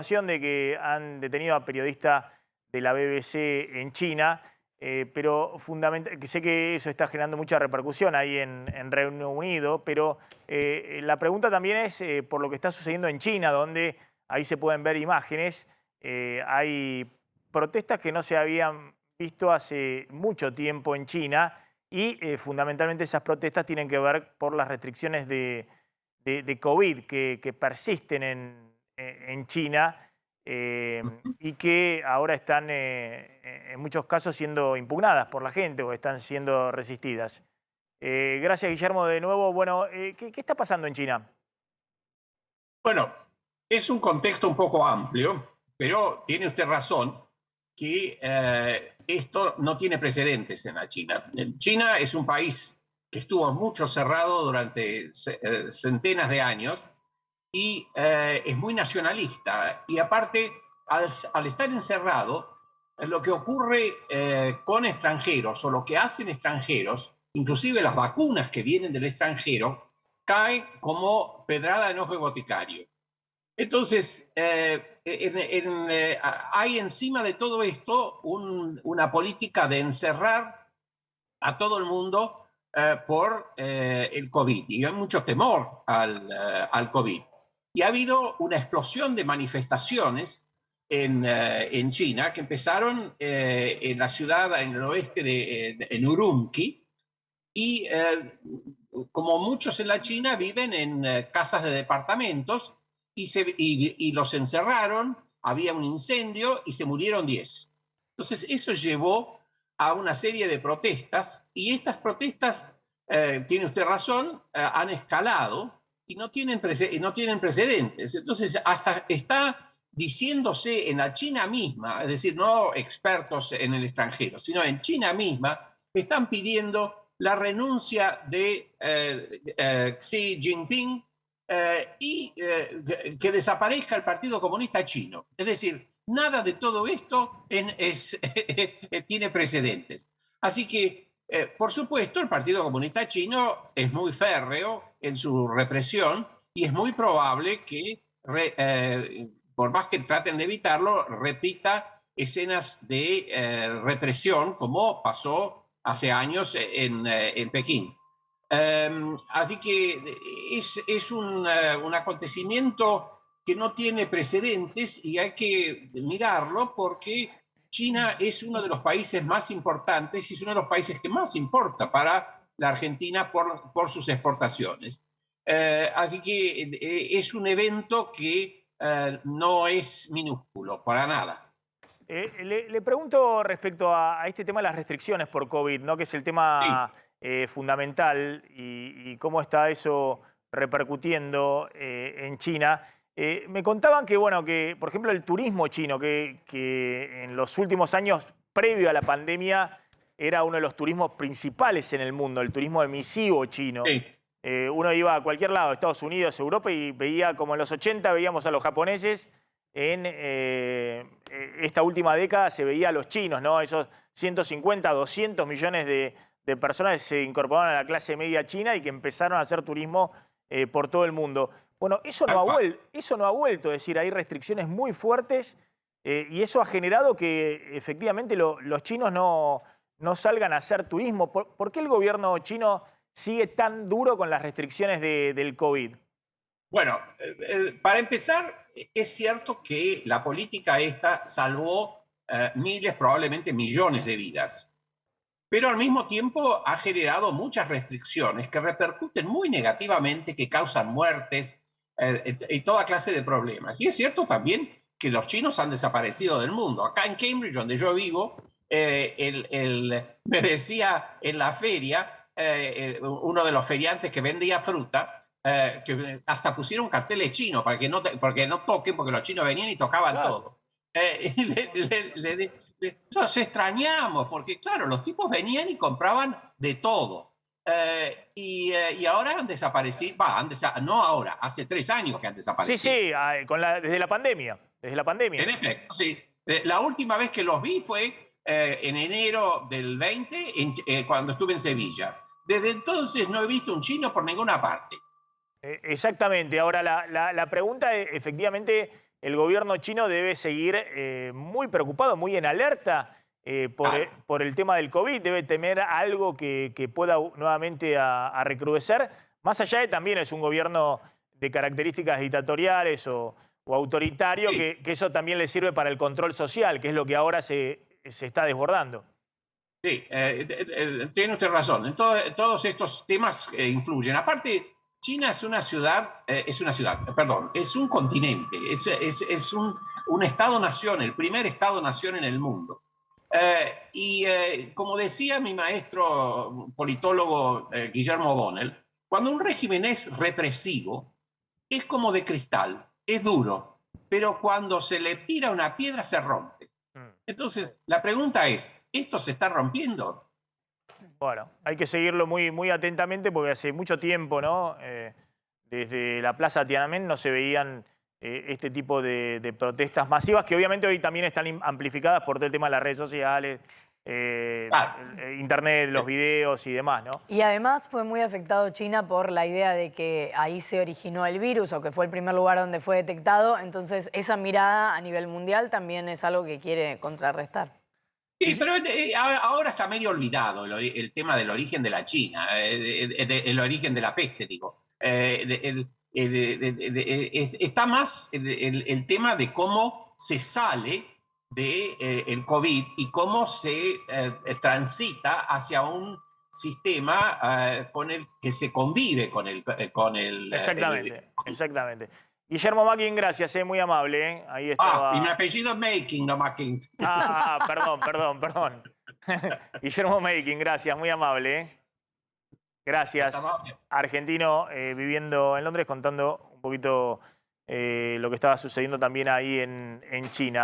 De que han detenido a periodista de la BBC en China, pero que sé que eso está generando mucha repercusión ahí en Reino Unido, pero la pregunta también es por lo que está sucediendo en China, donde ahí se pueden ver imágenes. Hay protestas que no se habían visto hace mucho tiempo en China y fundamentalmente esas protestas tienen que ver por las restricciones de COVID que persisten en China y que ahora están en muchos casos siendo impugnadas por la gente o están siendo resistidas. Gracias, Guillermo, de nuevo. Bueno, ¿qué está pasando en China? Bueno, es un contexto un poco amplio, pero tiene usted razón que esto no tiene precedentes en la China. China es un país que estuvo mucho cerrado durante centenas de años y es muy nacionalista. Y aparte, al estar encerrado, lo que ocurre con extranjeros o lo que hacen extranjeros, inclusive las vacunas que vienen del extranjero, caen como pedrada en ojo de boticario. Entonces, hay encima de todo esto una política de encerrar a todo el mundo por el COVID. Y hay mucho temor al COVID. Y ha habido una explosión de manifestaciones en China que empezaron en la ciudad, en el oeste en Urumqi. Y como muchos en la China viven en casas de departamentos y los encerraron, había un incendio y se murieron 10. Entonces eso llevó a una serie de protestas y estas protestas, tiene usted razón, han escalado y no tienen precedentes. Entonces hasta está diciéndose en la China misma, es decir, no expertos en el extranjero, sino en China misma, están pidiendo la renuncia de Xi Jinping y que desaparezca el Partido Comunista Chino. Es decir, nada de todo esto tiene precedentes. Así que, por supuesto, el Partido Comunista Chino es muy férreo en su represión y es muy probable que, por más que traten de evitarlo, repita escenas de represión como pasó hace años en Pekín. Así que es un acontecimiento que no tiene precedentes y hay que mirarlo porque China es uno de los países más importantes y es uno de los países que más importa para la Argentina por sus exportaciones. Así que es un evento que no es minúsculo, para nada. Le pregunto respecto a este tema de las restricciones por COVID, ¿no? Que es el Sí. tema fundamental y cómo está eso repercutiendo en China. Me contaban que, bueno, que por ejemplo el turismo chino, que en los últimos años, previo a la pandemia, era uno de los turismos principales en el mundo, el turismo emisivo chino. Sí. Uno iba a cualquier lado, Estados Unidos, Europa, y veía como en los 80 veíamos a los japoneses. En esta última década se veía a los chinos, ¿no? Esos 150, 200 millones de personas que se incorporaron a la clase media china y que empezaron a hacer turismo por todo el mundo. Bueno, eso no ha vuelto, es decir, hay restricciones muy fuertes y eso ha generado que efectivamente los chinos no salgan a hacer turismo. ¿Por qué el gobierno chino sigue tan duro con las restricciones del COVID? Bueno, para empezar, es cierto que la política esta salvó miles, probablemente millones de vidas, pero al mismo tiempo ha generado muchas restricciones que repercuten muy negativamente, que causan muertes y toda clase de problemas. Y es cierto también que los chinos han desaparecido del mundo. Acá en Cambridge, donde yo vivo, me decía en la feria, uno de los feriantes que vendía fruta, que hasta pusieron carteles chinos porque no toquen, porque los chinos venían y tocaban Claro. todo. Y los extrañamos, porque claro, los tipos venían y compraban de todo. Y ahora han desaparecido, no ahora, hace 3 años que han Sí, desaparecido. sí, desde la pandemia, desde la pandemia. En efecto, sí. La última vez que los vi fue en enero del 20, cuando estuve en Sevilla. Desde entonces no he visto un chino por ninguna parte. Exactamente. Ahora, la pregunta efectivamente el gobierno chino debe seguir muy preocupado, muy en alerta por el tema del COVID. Debe temer algo que pueda nuevamente a recrudecer. Más allá de también es un gobierno de características dictatoriales o autoritario, Sí. que eso también le sirve para el control social, que es lo que ahora se está desbordando. Sí, tiene usted razón. Todos estos temas influyen. Aparte, China es una ciudad, perdón, es un continente, es un Estado-nación, el primer Estado-nación en el mundo. Como decía mi maestro politólogo Guillermo Bonnell, cuando un régimen es represivo, es como de cristal, es duro, pero cuando se le tira una piedra se rompe. Mm. Entonces, la pregunta es, ¿esto se está rompiendo? Bueno, hay que seguirlo muy, muy atentamente porque hace mucho tiempo, ¿no? Desde la Plaza Tiananmen no se veían este tipo de protestas masivas, que obviamente hoy también están amplificadas por todo el tema de las redes sociales, Ah, internet, los eh, videos y demás, ¿no? Y además fue muy afectado China por la idea de que ahí se originó el virus o que fue el primer lugar donde fue detectado. Entonces esa mirada a nivel mundial también es algo que quiere contrarrestar. sí, pero ahora está medio olvidado el tema del origen de la China, el origen de la peste, digo. Está más el tema de cómo se sale del COVID y cómo se transita hacia un sistema con el que se convive Exactamente, exactamente. Guillermo Mackin, gracias, muy amable, ¿eh? Ahí y mi estaba. apellido es Making, no Macking. Perdón. Guillermo Mackin, gracias, muy amable, ¿eh? Gracias. Argentino viviendo en Londres, contando un poquito lo que estaba sucediendo también ahí en China.